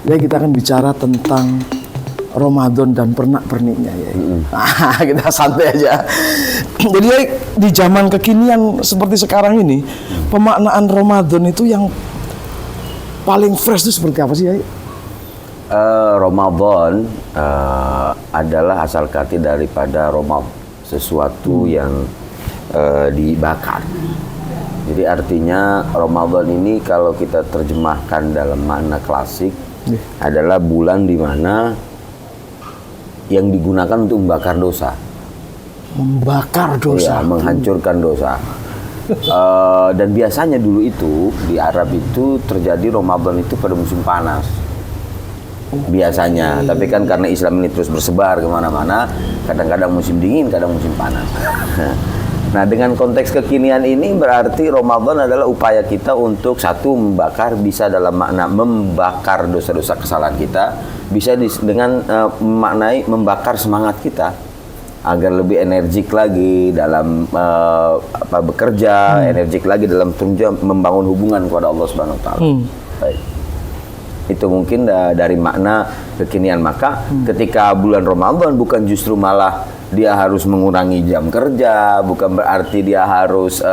Ya kita akan bicara tentang Ramadan dan pernak-perniknya ya. Kita santai aja. Jadi ya, di zaman kekinian seperti sekarang ini, pemaknaan Ramadan itu yang paling fresh itu seperti apa sih ya? Ramadan adalah asal kata daripada Romab, sesuatu yang dibakar. Jadi artinya Ramadan ini kalau kita terjemahkan dalam makna klasik adalah bulan di mana yang digunakan untuk membakar dosa. Membakar dosa. Ya, menghancurkan dosa. Dan biasanya dulu itu di Arab itu terjadi Ramadan itu pada musim panas. Biasanya, tapi kan karena Islam ini terus bersebar kemana-mana, kadang-kadang musim dingin, kadang musim panas. Nah, dengan konteks kekinian ini berarti Ramadan adalah upaya kita untuk satu membakar, bisa dalam makna membakar dosa-dosa kesalahan kita, bisa dengan memaknai membakar semangat kita agar lebih energik lagi dalam bekerja, energik lagi dalam membangun hubungan kepada Allah Subhanahu wa taala. Baik. Itu mungkin dari makna kekinian. Maka ketika bulan Ramadan bukan justru malah dia harus mengurangi jam kerja, bukan berarti dia harus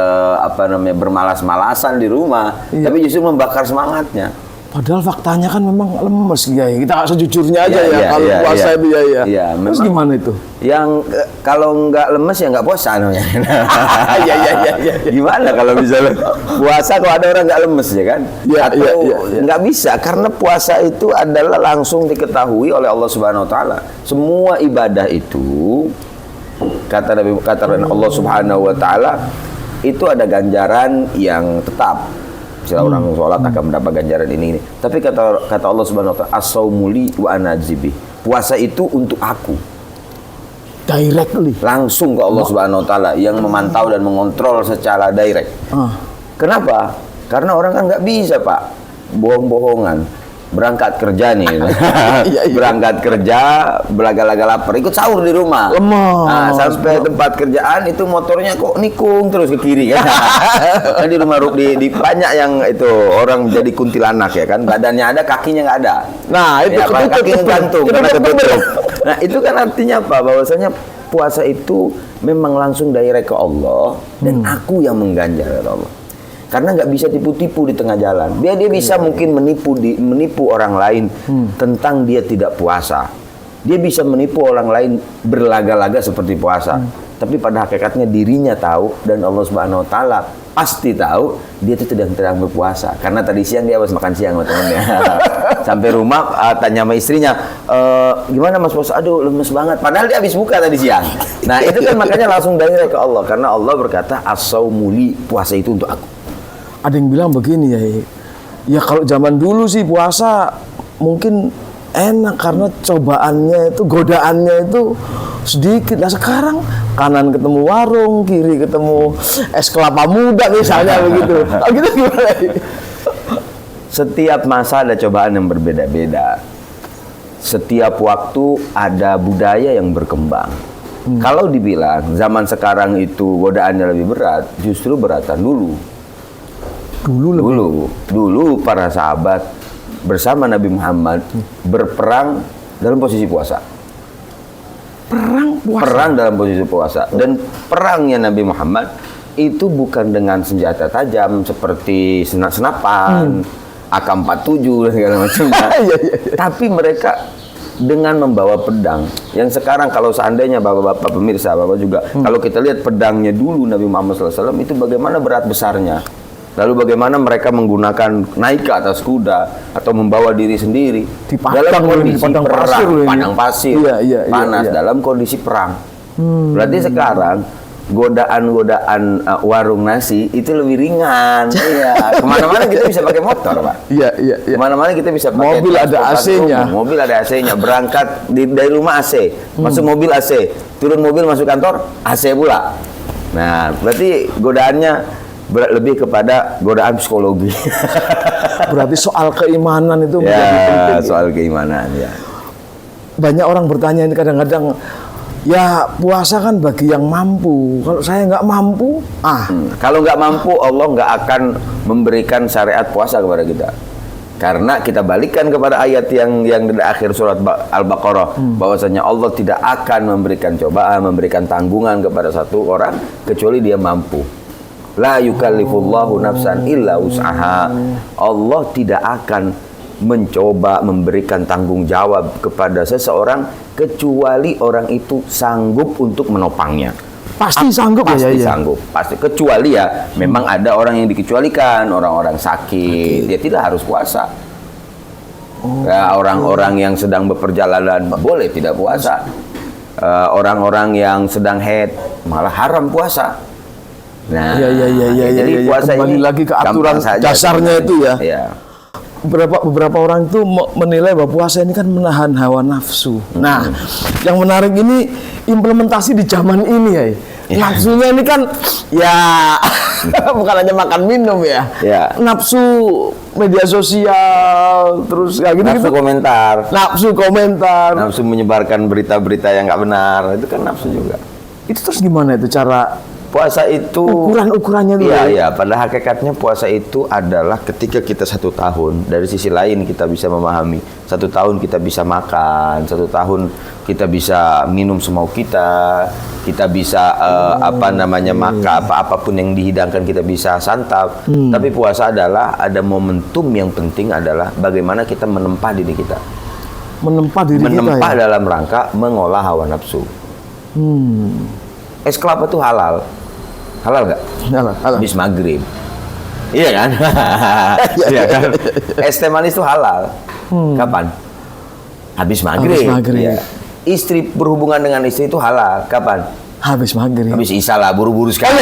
bermalas-malasan di rumah, tapi justru membakar semangatnya. Padahal faktanya kan memang lemes ya. Kita sejujurnya aja kalau puasa itu ya. Terus gimana itu? Yang kalau nggak lemes ya nggak puasa namanya. Gimana kalau misalnya puasa kalau ada orang nggak lemes ya kan? Nggak bisa, karena puasa itu adalah langsung diketahui oleh Allah Subhanahu Wa Taala. Semua ibadah itu kata Allah Subhanahu Wa Taala itu ada ganjaran yang tetap. Misalnya orang sholat akan mendapat ganjaran ini. Tapi kata Allah Subhanahu Wa Taala, as-saumuli wa anajibi. Puasa itu untuk aku. Directly. Langsung ke Allah Subhanahu Wa Taala yang memantau dan mengontrol secara direct. Kenapa? Karena orang kan nggak bisa, Pak, bohong-bohongan. Berangkat kerja nih, berangkat kerja, belaga-laga lapar, ikut sahur di rumah. Nah, sampai tempat kerjaan itu motornya kok nikung terus ke kiri kan? Kan di rumah di banyak yang itu orang jadi kuntilanak ya kan, badannya ada, kakinya nggak ada. Nah itu ya, kakinya gantung karena ketutup. Nah itu kan artinya apa? Bahwasanya puasa itu memang langsung direct ke Allah dan aku yang mengganjar ya Allah. Karena nggak bisa tipu-tipu di tengah jalan. Dia bisa mungkin menipu orang lain tentang dia tidak puasa. Dia bisa menipu orang lain berlaga-laga seperti puasa. Tapi pada hakikatnya dirinya tahu dan Allah Subhanahu Wa Taala pasti tahu dia itu sedang berpuasa. Karena tadi siang dia habis makan siang sama temennya. Sampai rumah tanya sama istrinya, gimana mas puasa? Aduh lemes banget. Padahal dia habis buka tadi siang. Nah itu kan makanya langsung direct ke Allah. Karena Allah berkata as-saumuli, puasa itu untuk aku. Ada yang bilang begini ya kalau zaman dulu sih puasa mungkin enak karena cobaannya itu, godaannya itu sedikit. Nah sekarang kanan ketemu warung, kiri ketemu es kelapa muda misalnya begitu. Gitu gimana? Setiap masa ada cobaan yang berbeda-beda. Setiap waktu ada budaya yang berkembang. Kalau dibilang zaman sekarang itu godaannya lebih berat, justru beratan dulu. Dulu para sahabat bersama Nabi Muhammad berperang dalam posisi puasa. Perang dalam posisi puasa. Dan perangnya Nabi Muhammad itu bukan dengan senjata tajam seperti senapan, AK-47 dan segala macamnya. Tapi mereka dengan membawa pedang. Yang sekarang kalau seandainya bapak-bapak pemirsa, bapak juga, kalau kita lihat pedangnya dulu Nabi Muhammad SAW itu bagaimana berat besarnya. Lalu bagaimana mereka menggunakan naik ke atas kuda atau membawa diri sendiri dalam kondisi padang pasir, panas dalam kondisi perang. Berarti sekarang godaan-godaan warung nasi itu lebih ringan. Kemana-mana kita bisa pakai motor, Pak. Kemana-mana kita bisa pakai mobil ada AC-nya. Mobil ada AC-nya. Berangkat dari rumah AC, masuk mobil AC, turun mobil masuk kantor AC pula. Nah, berarti godaannya lebih kepada godaan psikologi. Berarti soal keimanan itu menjadi penting. Soal keimanan ya. Banyak orang bertanya ini kadang-kadang, ya puasa kan bagi yang mampu. Kalau saya nggak mampu, kalau nggak mampu Allah nggak akan memberikan syariat puasa kepada kita. Karena kita balikkan kepada ayat yang di akhir surat Al-Baqarah, bahwasanya Allah tidak akan memberikan cobaan, memberikan tanggungan kepada satu orang kecuali dia mampu. La yukallifullahu nafsan illa wus'aha. Allah tidak akan mencoba memberikan tanggung jawab kepada seseorang kecuali orang itu sanggup untuk menopangnya. Pasti sanggup ya? Pasti sanggup, pasti. Kecuali ya, memang ada orang yang dikecualikan, orang-orang sakit, dia tidak harus puasa. Ya, orang-orang yang sedang berperjalanan boleh tidak puasa. Orang-orang yang sedang haid malah haram puasa. Nah, jadi puasa kembali ini lagi ke aturan dasarnya itu ya. Ya. Beberapa orang itu menilai bahwa puasa ini kan menahan hawa nafsu. Nah, yang menarik ini implementasi di zaman ini ya. Nafsunya ini kan ya bukan hanya makan minum ya. Nafsu media sosial, terus kayak gitu. Nafsu komentar. Nafsu komentar. Nafsu menyebarkan berita-berita yang nggak benar, itu kan nafsu juga. Itu terus gimana itu cara puasa itu? Ukuran-ukurannya dulu. Iya, pada hakikatnya puasa itu adalah ketika kita 1 tahun, dari sisi lain kita bisa memahami, 1 tahun kita bisa makan, 1 tahun kita bisa minum semau kita bisa makan apapun yang dihidangkan kita bisa santap. Tapi puasa adalah ada momentum yang penting adalah bagaimana kita menempa diri kita. Menempa ya? Dalam rangka mengolah hawa nafsu. Es kelapa itu halal. Halal nggak? Halal. Habis maghrib. Iya kan? Iya kan? Es teh manis itu halal. Kapan? Habis maghrib. Ya. Istri berhubungan dengan istri itu halal. Kapan? Habis maghrib. Habis isya lah, buru-buru sekali.